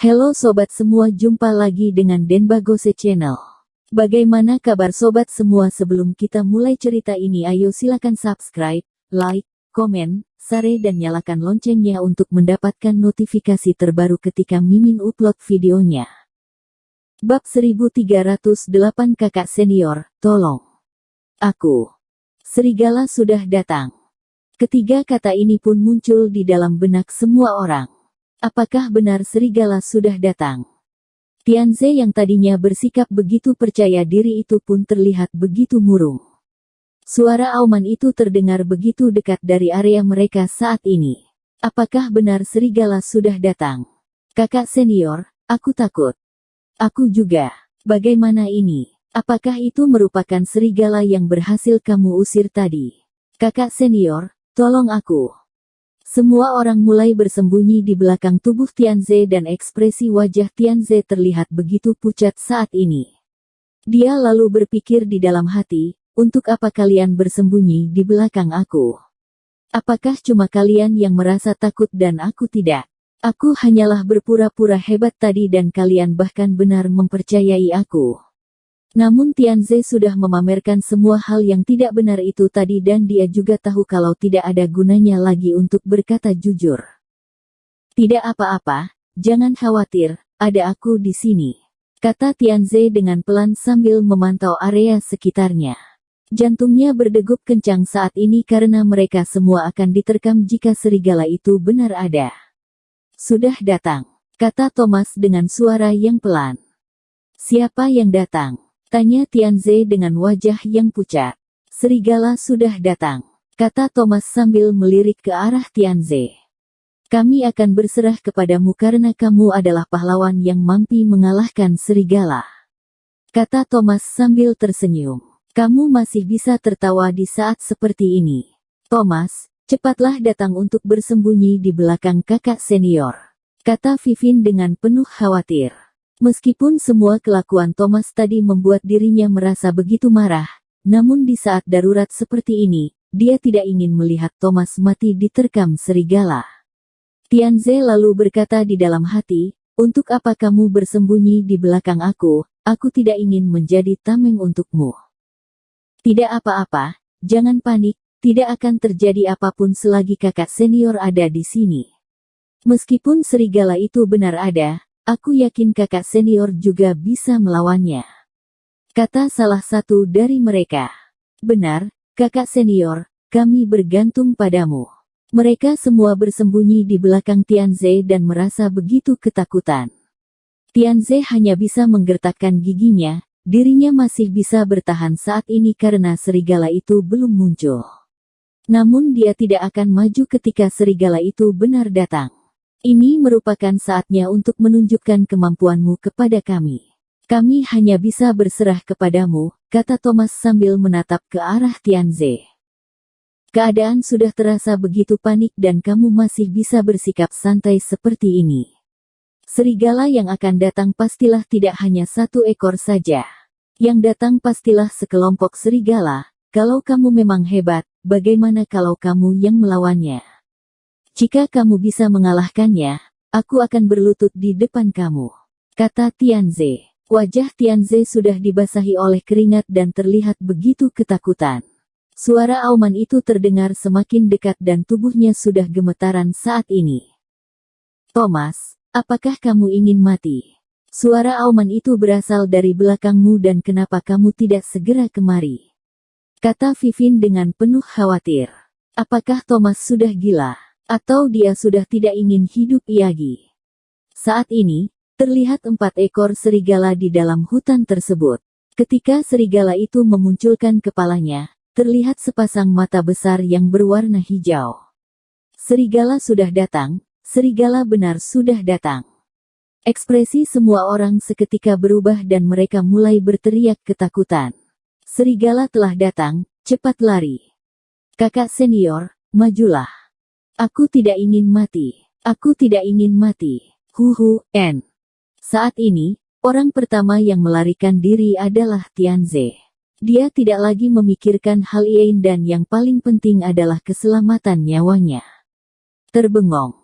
Halo sobat semua, jumpa lagi dengan Denbagose Channel. Bagaimana kabar sobat semua? Sebelum kita mulai cerita ini, ayo silakan subscribe, like, komen, share dan nyalakan loncengnya untuk mendapatkan notifikasi terbaru ketika Mimin upload videonya. Bab 1308 Kakak Senior, tolong. Aku. Serigala sudah datang. Ketiga kata ini pun muncul di dalam benak semua orang. Apakah benar serigala sudah datang? Tianze yang tadinya bersikap begitu percaya diri itu pun terlihat begitu murung. Suara auman itu terdengar begitu dekat dari area mereka saat ini. Apakah benar serigala sudah datang? Kakak senior, aku takut. Aku juga. Bagaimana ini? Apakah itu merupakan serigala yang berhasil kamu usir tadi? Kakak senior, tolong aku. Semua orang mulai bersembunyi di belakang tubuh Tianze dan ekspresi wajah Tianze terlihat begitu pucat saat ini. Dia lalu berpikir di dalam hati, untuk apa kalian bersembunyi di belakang aku? Apakah cuma kalian yang merasa takut dan aku tidak? Aku hanyalah berpura-pura hebat tadi dan kalian bahkan benar mempercayai aku. Namun Tianze sudah memamerkan semua hal yang tidak benar itu tadi dan dia juga tahu kalau tidak ada gunanya lagi untuk berkata jujur. Tidak apa-apa, jangan khawatir, ada aku di sini. Kata Tianze dengan pelan sambil memantau area sekitarnya. Jantungnya berdegup kencang saat ini karena mereka semua akan diterkam jika serigala itu benar ada. Sudah datang, kata Thomas dengan suara yang pelan. Siapa yang datang? Tanya Tianze dengan wajah yang pucat. Serigala sudah datang, kata Thomas sambil melirik ke arah Tianze. Kami akan berserah kepadamu karena kamu adalah pahlawan yang mampu mengalahkan serigala. Kata Thomas sambil tersenyum. Kamu masih bisa tertawa di saat seperti ini. Thomas, cepatlah datang untuk bersembunyi di belakang kakak senior. Kata Vivin dengan penuh khawatir. Meskipun semua kelakuan Thomas tadi membuat dirinya merasa begitu marah, namun di saat darurat seperti ini, dia tidak ingin melihat Thomas mati diterkam serigala. Tianze lalu berkata di dalam hati, untuk apa kamu bersembunyi di belakang aku tidak ingin menjadi tameng untukmu. Tidak apa-apa, jangan panik, tidak akan terjadi apapun selagi kakak senior ada di sini. Meskipun serigala itu benar ada, aku yakin kakak senior juga bisa melawannya. Kata salah satu dari mereka. Benar, kakak senior, kami bergantung padamu. Mereka semua bersembunyi di belakang Tianze dan merasa begitu ketakutan. Tianze hanya bisa menggertakkan giginya, dirinya masih bisa bertahan saat ini karena serigala itu belum muncul. Namun dia tidak akan maju ketika serigala itu benar datang. Ini merupakan saatnya untuk menunjukkan kemampuanmu kepada kami. Kami hanya bisa berserah kepadamu, kata Thomas sambil menatap ke arah Tianze. Keadaan sudah terasa begitu panik dan kamu masih bisa bersikap santai seperti ini. Serigala yang akan datang pastilah tidak hanya satu ekor saja. Yang datang pastilah sekelompok serigala. Kalau kamu memang hebat, bagaimana kalau kamu yang melawannya? Jika kamu bisa mengalahkannya, aku akan berlutut di depan kamu. Kata Tianze. Wajah Tianze sudah dibasahi oleh keringat dan terlihat begitu ketakutan. Suara auman itu terdengar semakin dekat dan tubuhnya sudah gemetaran saat ini. Thomas, apakah kamu ingin mati? Suara auman itu berasal dari belakangmu dan kenapa kamu tidak segera kemari? Kata Vivin dengan penuh khawatir. Apakah Thomas sudah gila? Atau dia sudah tidak ingin hidup lagi? Saat ini, terlihat 4 ekor serigala di dalam hutan tersebut. Ketika serigala itu memunculkan kepalanya, terlihat sepasang mata besar yang berwarna hijau. Serigala sudah datang, serigala benar sudah datang. Ekspresi semua orang seketika berubah dan mereka mulai berteriak ketakutan. Serigala telah datang, cepat lari. Kakak senior, majulah. Aku tidak ingin mati. Aku tidak ingin mati. En. Saat ini, orang pertama yang melarikan diri adalah Tianze. Dia tidak lagi memikirkan hal lain dan yang paling penting adalah keselamatan nyawanya. Terbengong.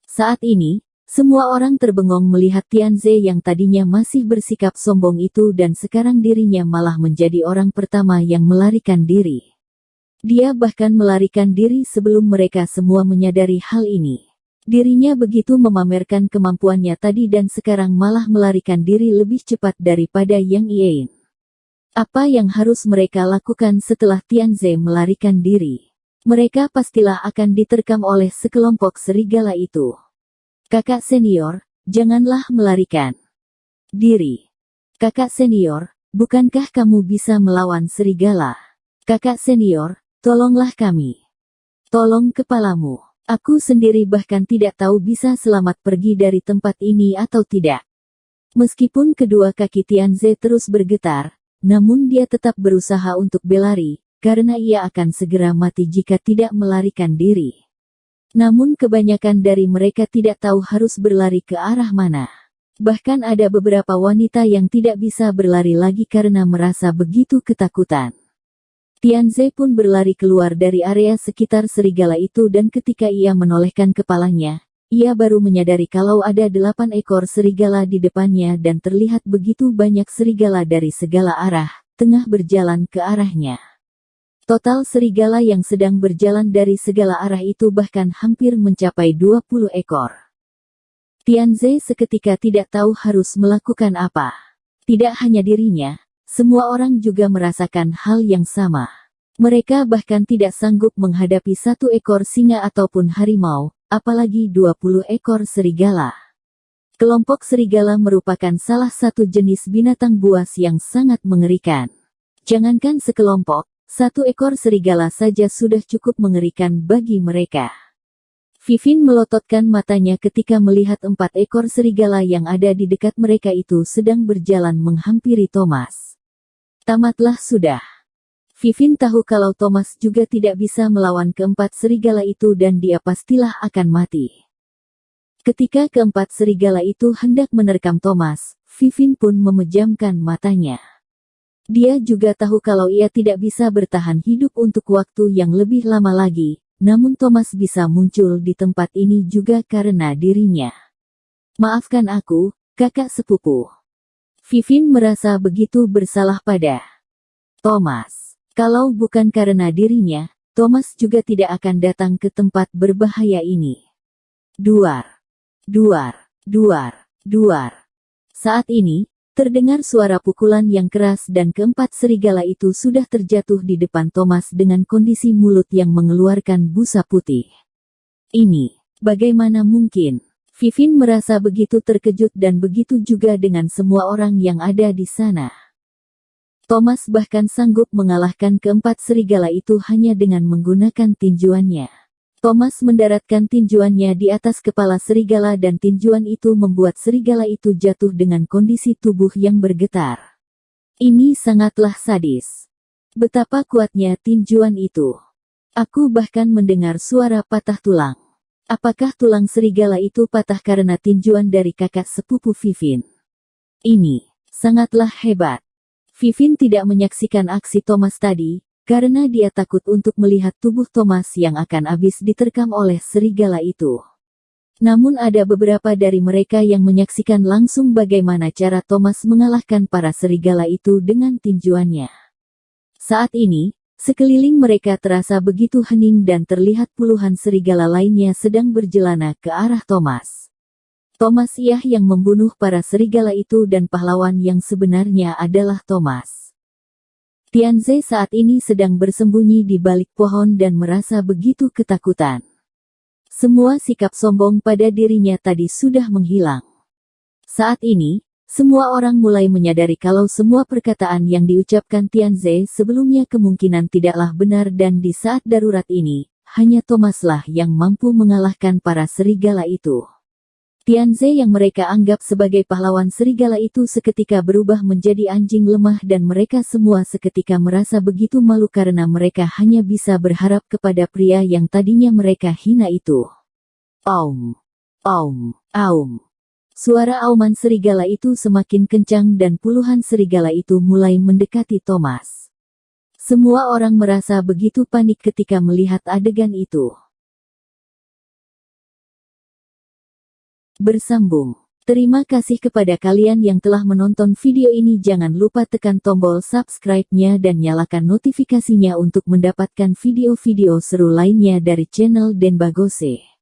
Saat ini, Semua orang terbengong melihat Tianze yang tadinya masih bersikap sombong itu dan sekarang dirinya malah menjadi orang pertama yang melarikan diri. Dia bahkan melarikan diri sebelum mereka semua menyadari hal ini. Dirinya begitu memamerkan kemampuannya tadi dan sekarang malah melarikan diri lebih cepat daripada Yang Yin. Apa yang harus mereka lakukan setelah Tianze melarikan diri? Mereka pastilah akan diterkam oleh sekelompok serigala itu. Kakak senior, janganlah melarikan diri. Kakak senior, bukankah kamu bisa melawan serigala? Kakak senior, tolonglah kami. Tolong kepalamu. Aku sendiri bahkan tidak tahu bisa selamat pergi dari tempat ini atau tidak. Meskipun kedua kaki Tianze terus bergetar, namun dia tetap berusaha untuk berlari, karena ia akan segera mati jika tidak melarikan diri. Namun kebanyakan dari mereka tidak tahu harus berlari ke arah mana. Bahkan ada beberapa wanita yang tidak bisa berlari lagi karena merasa begitu ketakutan. Tianze pun berlari keluar dari area sekitar serigala itu dan ketika ia menolehkan kepalanya, ia baru menyadari kalau ada 8 ekor serigala di depannya dan terlihat begitu banyak serigala dari segala arah, tengah berjalan ke arahnya. Total serigala yang sedang berjalan dari segala arah itu bahkan hampir mencapai 20 ekor. Tianze seketika tidak tahu harus melakukan apa. Tidak hanya dirinya, semua orang juga merasakan hal yang sama. Mereka bahkan tidak sanggup menghadapi 1 ekor singa ataupun harimau, apalagi 20 ekor serigala. Kelompok serigala merupakan salah satu jenis binatang buas yang sangat mengerikan. Jangankan sekelompok, 1 ekor serigala saja sudah cukup mengerikan bagi mereka. Vivin melototkan matanya ketika melihat 4 ekor serigala yang ada di dekat mereka itu sedang berjalan menghampiri Thomas. Tamatlah sudah. Vivin tahu kalau Thomas juga tidak bisa melawan keempat serigala itu dan dia pastilah akan mati. Ketika keempat serigala itu hendak menerkam Thomas, Vivin pun memejamkan matanya. Dia juga tahu kalau ia tidak bisa bertahan hidup untuk waktu yang lebih lama lagi, namun Thomas bisa muncul di tempat ini juga karena dirinya. Maafkan aku, kakak sepupu. Vivin merasa begitu bersalah pada Thomas. Kalau bukan karena dirinya, Thomas juga tidak akan datang ke tempat berbahaya ini. Duar, duar, duar, duar. Saat ini, terdengar suara pukulan yang keras dan keempat serigala itu sudah terjatuh di depan Thomas dengan kondisi mulut yang mengeluarkan busa putih. Ini, bagaimana mungkin? Vivin merasa begitu terkejut dan begitu juga dengan semua orang yang ada di sana. Thomas bahkan sanggup mengalahkan keempat serigala itu hanya dengan menggunakan tinjuannya. Thomas mendaratkan tinjuannya di atas kepala serigala dan tinjuan itu membuat serigala itu jatuh dengan kondisi tubuh yang bergetar. Ini sangatlah sadis. Betapa kuatnya tinjuan itu. Aku bahkan mendengar suara patah tulang. Apakah tulang serigala itu patah karena tinjuan dari kakak sepupu Vivin? Ini sangatlah hebat. Vivin tidak menyaksikan aksi Thomas tadi, karena dia takut untuk melihat tubuh Thomas yang akan habis diterkam oleh serigala itu. Namun ada beberapa dari mereka yang menyaksikan langsung bagaimana cara Thomas mengalahkan para serigala itu dengan tinjuannya. Saat ini, sekeliling mereka terasa begitu hening dan terlihat puluhan serigala lainnya sedang berjelana ke arah Thomas. Thomas ia yang membunuh para serigala itu dan pahlawan yang sebenarnya adalah Thomas. Tianze saat ini sedang bersembunyi di balik pohon dan merasa begitu ketakutan. Semua sikap sombong pada dirinya tadi sudah menghilang. Saat ini, semua orang mulai menyadari kalau semua perkataan yang diucapkan Tianze sebelumnya kemungkinan tidaklah benar dan di saat darurat ini, hanya Thomaslah yang mampu mengalahkan para serigala itu. Tianze yang mereka anggap sebagai pahlawan serigala itu seketika berubah menjadi anjing lemah dan mereka semua seketika merasa begitu malu karena mereka hanya bisa berharap kepada pria yang tadinya mereka hina itu. Aum, aum, aum. Suara auman serigala itu semakin kencang dan puluhan serigala itu mulai mendekati Thomas. Semua orang merasa begitu panik ketika melihat adegan itu. Bersambung. Terima kasih kepada kalian yang telah menonton video ini. Jangan lupa tekan tombol subscribe-nya dan nyalakan notifikasinya untuk mendapatkan video-video seru lainnya dari channel Denbagose.